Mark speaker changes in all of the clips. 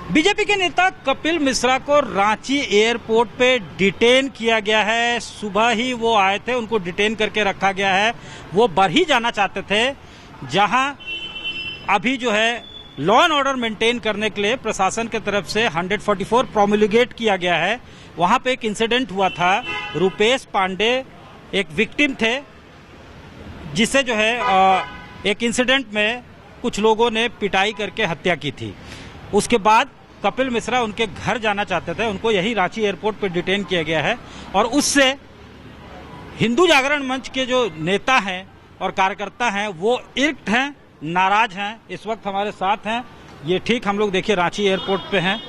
Speaker 1: BJP के नेता कपिल मिश्रा को रांची एयरपोर्ट पे डिटेन किया गया है। सुबह ही वो आए थे, उनको डिटेन करके रखा गया है। वो बरही जाना चाहते थे, जहां अभी जो है लॉ एंड ऑर्डर मेंटेन करने के लिए प्रशासन की तरफ से 144 प्रोमुलगेट किया गया है। वहां पे एक इंसिडेंट हुआ था। रुपेश पांडे एक विक्टिम थे, जिसे जो है एक इंसिडेंट में कुछ लोगों ने पिटाई करके हत्या की थी। उसके बाद कपिल मिश्रा उनके घर जाना चाहते थे, उनको यही रांची एयरपोर्ट पर डिटेन किया गया है। और उससे हिंदू जागरण मंच के जो नेता हैं और कार्यकर्ता हैं वो इर्क्ट हैं, नाराज हैं। इस वक्त हमारे साथ हैं, ये ठीक हम लोग देखिए रांची एयरपोर्ट पे हैं।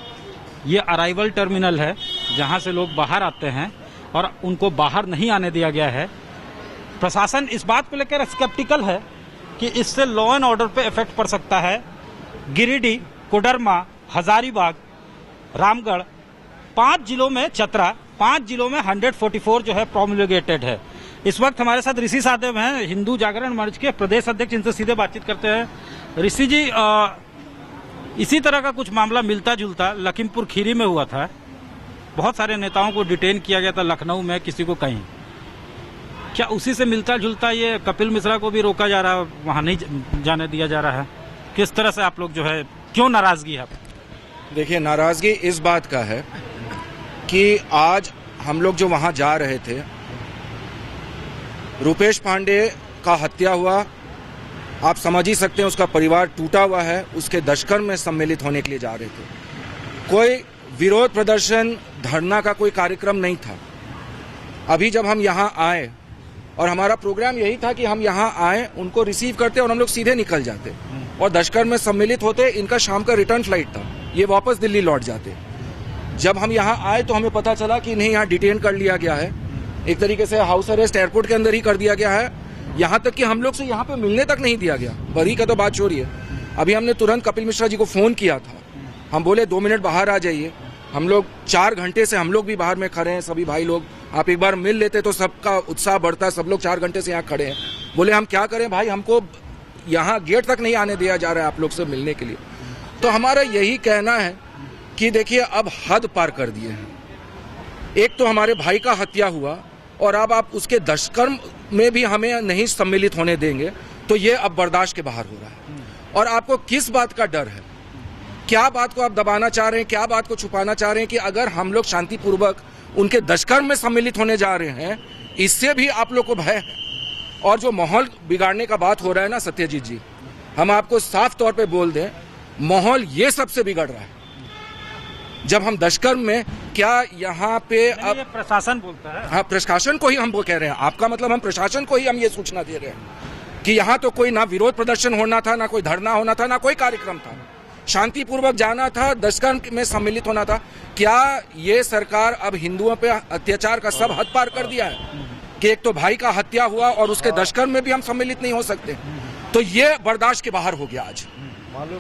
Speaker 1: ये अराइवल टर्मिनल है जहां से लोग बाहर आते हैं और उनको बाहर नहीं आने दिया गया है। प्रशासन इस बात को लेकर स्केप्टिकल है कि इससे लॉ एंड ऑर्डर पे इफेक्ट पड़ सकता है। गिरिडीह, कोडरमा, हजारीबाग, रामगढ़, 5 जिलों में चतरा, 5 जिलों में 144 जो है प्रोमुलगेटेड है। इस वक्त हमारे साथ ऋषि साहब हैं, हिंदू जागरण मंच के प्रदेश अध्यक्ष। इनसे सीधे बातचीत करते हैं। ऋषि जी, इसी तरह का कुछ मामला मिलता जुलता लखीमपुर खीरी में हुआ था। बहुत सारे नेताओं को डिटेन किया गया था लखनऊ में, किसी को कहीं। क्या उसी से मिलता जुलता ये कपिल मिश्रा को भी रोका जा रहा है, वहां नहीं जाने दिया जा रहा है? किस तरह से आप लोग जो है, क्यों नाराजगी है?
Speaker 2: देखिए, नाराजगी इस बात का है कि आज हम लोग जो वहां जा रहे थे, रुपेश पांडे का हत्या हुआ, आप समझ ही सकते हैं, उसका परिवार टूटा हुआ है। उसके दशकर्म में सम्मिलित होने के लिए जा रहे थे। कोई विरोध प्रदर्शन, धरना का कोई कार्यक्रम नहीं था। अभी जब हम यहाँ आए और हमारा प्रोग्राम यही था कि हम यहाँ आए, उनको रिसीव करते और हम लोग सीधे निकल जाते और दशकर्म में सम्मिलित होते। इनका शाम का रिटर्न फ्लाइट था, ये वापस दिल्ली लौट जाते। जब हम यहाँ आए तो हमें पता चला कि नहीं, यहाँ डिटेन कर लिया गया है। एक तरीके से हाउस अरेस्ट एयरपोर्ट के अंदर ही कर दिया गया है। यहाँ तक कि हम लोग से यहाँ पे मिलने तक नहीं दिया गया। बरी का तो बात छोड़िए, अभी हमने तुरंत कपिल मिश्रा जी को फोन किया था। हम बोले 2 मिनट बाहर आ जाइए। हम लोग 4 घंटे से हम लोग भी बाहर में खड़े हैं, सभी भाई लोग। आप एक बार मिल लेते तो सबका उत्साह बढ़ता। सब लोग 4 घंटे से यहाँ खड़े हैं। बोले हम क्या करें भाई, हमको यहाँ गेट तक नहीं आने दिया जा रहा है आप लोग से मिलने के लिए। तो हमारा यही कहना है कि देखिए, अब हद पार कर दिए हैं। एक तो हमारे भाई का हत्या हुआ और अब आप उसके दुष्कर्म में भी हमें नहीं सम्मिलित होने देंगे, तो ये अब बर्दाश्त के बाहर हो रहा है। और आपको किस बात का डर है? क्या बात को आप दबाना चाह रहे हैं? क्या बात को छुपाना चाह रहे हैं कि अगर हम लोग शांतिपूर्वक उनके दुष्कर्म में सम्मिलित होने जा रहे हैं, इससे भी आप लोग को भय है? और जो माहौल बिगाड़ने का बात हो रहा है ना सत्यजीत जी, हम आपको साफ तौर पे बोल दें, माहौल ये सबसे बिगड़ रहा है। जब हम दुष्कर्म में, क्या यहाँ पे अब
Speaker 1: प्रशासन बोलता है?
Speaker 2: हाँ, प्रशासन को ही हम वो कह रहे हैं। आपका मतलब हम प्रशासन को ही हम ये सूचना दे रहे हैं कि यहाँ तो कोई ना विरोध प्रदर्शन होना था, ना कोई धरना होना था, ना कोई कार्यक्रम था। शांतिपूर्वक जाना था, दुष्कर्म में सम्मिलित होना था। क्या ये सरकार अब हिंदुओं पे अत्याचार का सब हद पार कर दिया है कि एक तो भाई का हत्या हुआ और उसके दुष्कर्म में भी हम सम्मिलित नहीं हो सकते? तो ये बर्दाश्त के बाहर हो गया आज।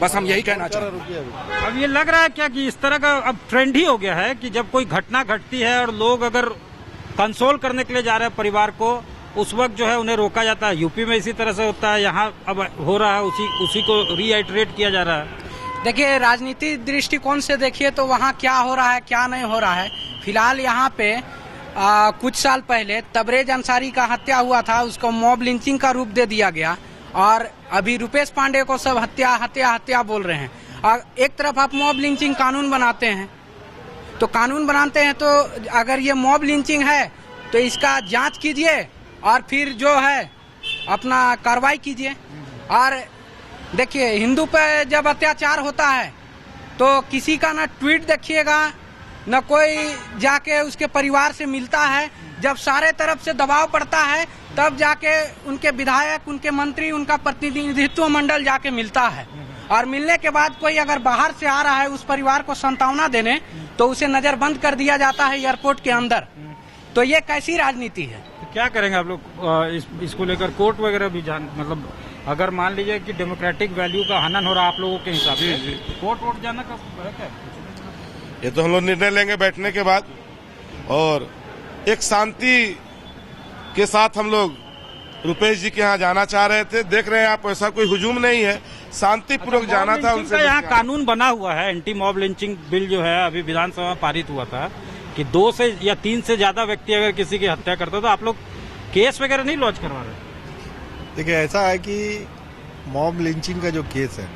Speaker 2: बस हम यही कहना चाहते हैं।
Speaker 1: अब ये लग रहा है क्या कि इस तरह का अब ट्रेंड ही हो गया है कि जब कोई घटना घटती है और लोग अगर कंसोल करने के लिए जा रहे हैं परिवार को, उस वक्त जो है उन्हें रोका जाता है। यूपी में इसी तरह से होता है, यहाँ अब हो रहा है, उसी को रीआइटरेट किया जा रहा है।
Speaker 3: देखिए, राजनीतिक दृष्टिकोण से देखिए तो वहाँ क्या हो रहा है, क्या नहीं हो रहा है। फिलहाल यहाँ पे कुछ साल पहले तबरेज अंसारी का हत्या हुआ था, उसको मॉब लिंचिंग का रूप दे दिया गया। और अभी रुपेश पांडे को सब हत्या हत्या हत्या बोल रहे हैं। और एक तरफ आप मॉब लिंचिंग कानून बनाते हैं, तो कानून बनाते हैं तो अगर ये मॉब लिंचिंग है तो इसका जांच कीजिए और फिर जो है अपना कार्रवाई कीजिए। और देखिए, हिंदू पे जब अत्याचार होता है तो किसी का ना ट्वीट देखिएगा, न कोई जाके उसके परिवार से मिलता है। जब सारे तरफ से दबाव पड़ता है तब जाके उनके विधायक, उनके मंत्री, उनका प्रतिनिधित्व मंडल जाके मिलता है। और मिलने के बाद कोई अगर बाहर से आ रहा है उस परिवार को सांत्वना देने, तो उसे नजरबंद कर दिया जाता है एयरपोर्ट के अंदर। तो ये कैसी राजनीति है?
Speaker 1: तो क्या करेंगे आप लोग इसको लेकर? कोर्ट वगैरह भी मतलब अगर मान लीजिए कि डेमोक्रेटिक वैल्यू का हनन हो रहा है आप लोगों के हिसाब से, कोर्ट वोट जाना का है क्या?
Speaker 4: ये तो हम लोग निर्णय लेंगे बैठने के बाद, और एक शांति के साथ हम लोग रुपेश जी के यहाँ जाना चाह रहे थे। देख रहे हैं आप, ऐसा कोई हुजूम नहीं है। शांतिपूर्वक जाना था
Speaker 1: लिंचिंग
Speaker 4: उनसे।
Speaker 1: का यहाँ कानून बना हुआ है, एंटी मॉब लिंचिंग बिल जो है अभी विधानसभा में पारित हुआ था कि 2 से या 3 से ज्यादा व्यक्ति अगर किसी की हत्या करता तो आप लोग केस वगैरह नहीं लॉन्च करवा रहे?
Speaker 5: देखिए, ऐसा है कि मॉब लिंचिंग का जो केस है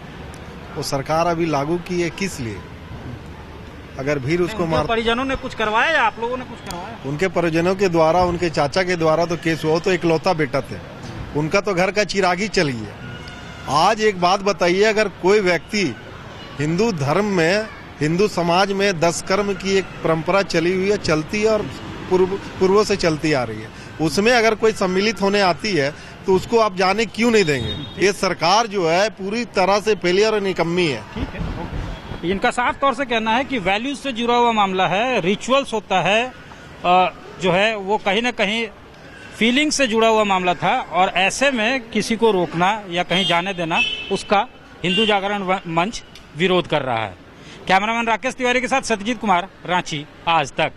Speaker 5: वो सरकार अभी लागू की है किस लिए? अगर भीड़ उसको मार,
Speaker 1: परिजनों ने कुछ करवाया या आप लोगों ने कुछ करवाया?
Speaker 5: उनके परिजनों के द्वारा, उनके चाचा के द्वारा तो केस हुआ, तो इकलौता बेटा थे, उनका तो घर का चिराग ही चली है। आज एक बात बताइए, अगर कोई व्यक्ति हिंदू धर्म में, हिंदू समाज में 10 कर्म की एक परंपरा चली हुई है, चलती है और पूर्वों से चलती आ रही है, उसमें अगर कोई सम्मिलित होने आती है तो उसको आप जाने क्यों नहीं देंगे? ये सरकार जो है पूरी तरह से फेलियर और निकम्मी है।
Speaker 1: इनका साफ तौर से कहना है कि वैल्यूज से जुड़ा हुआ मामला है, रिचुअल्स होता है, जो है वो कहीं ना कहीं फीलिंग से जुड़ा हुआ मामला था और ऐसे में किसी को रोकना या कहीं जाने देना उसका हिंदू जागरण मंच विरोध कर रहा है। कैमरामैन राकेश तिवारी के साथ सत्यजीत कुमार, रांची, आज तक।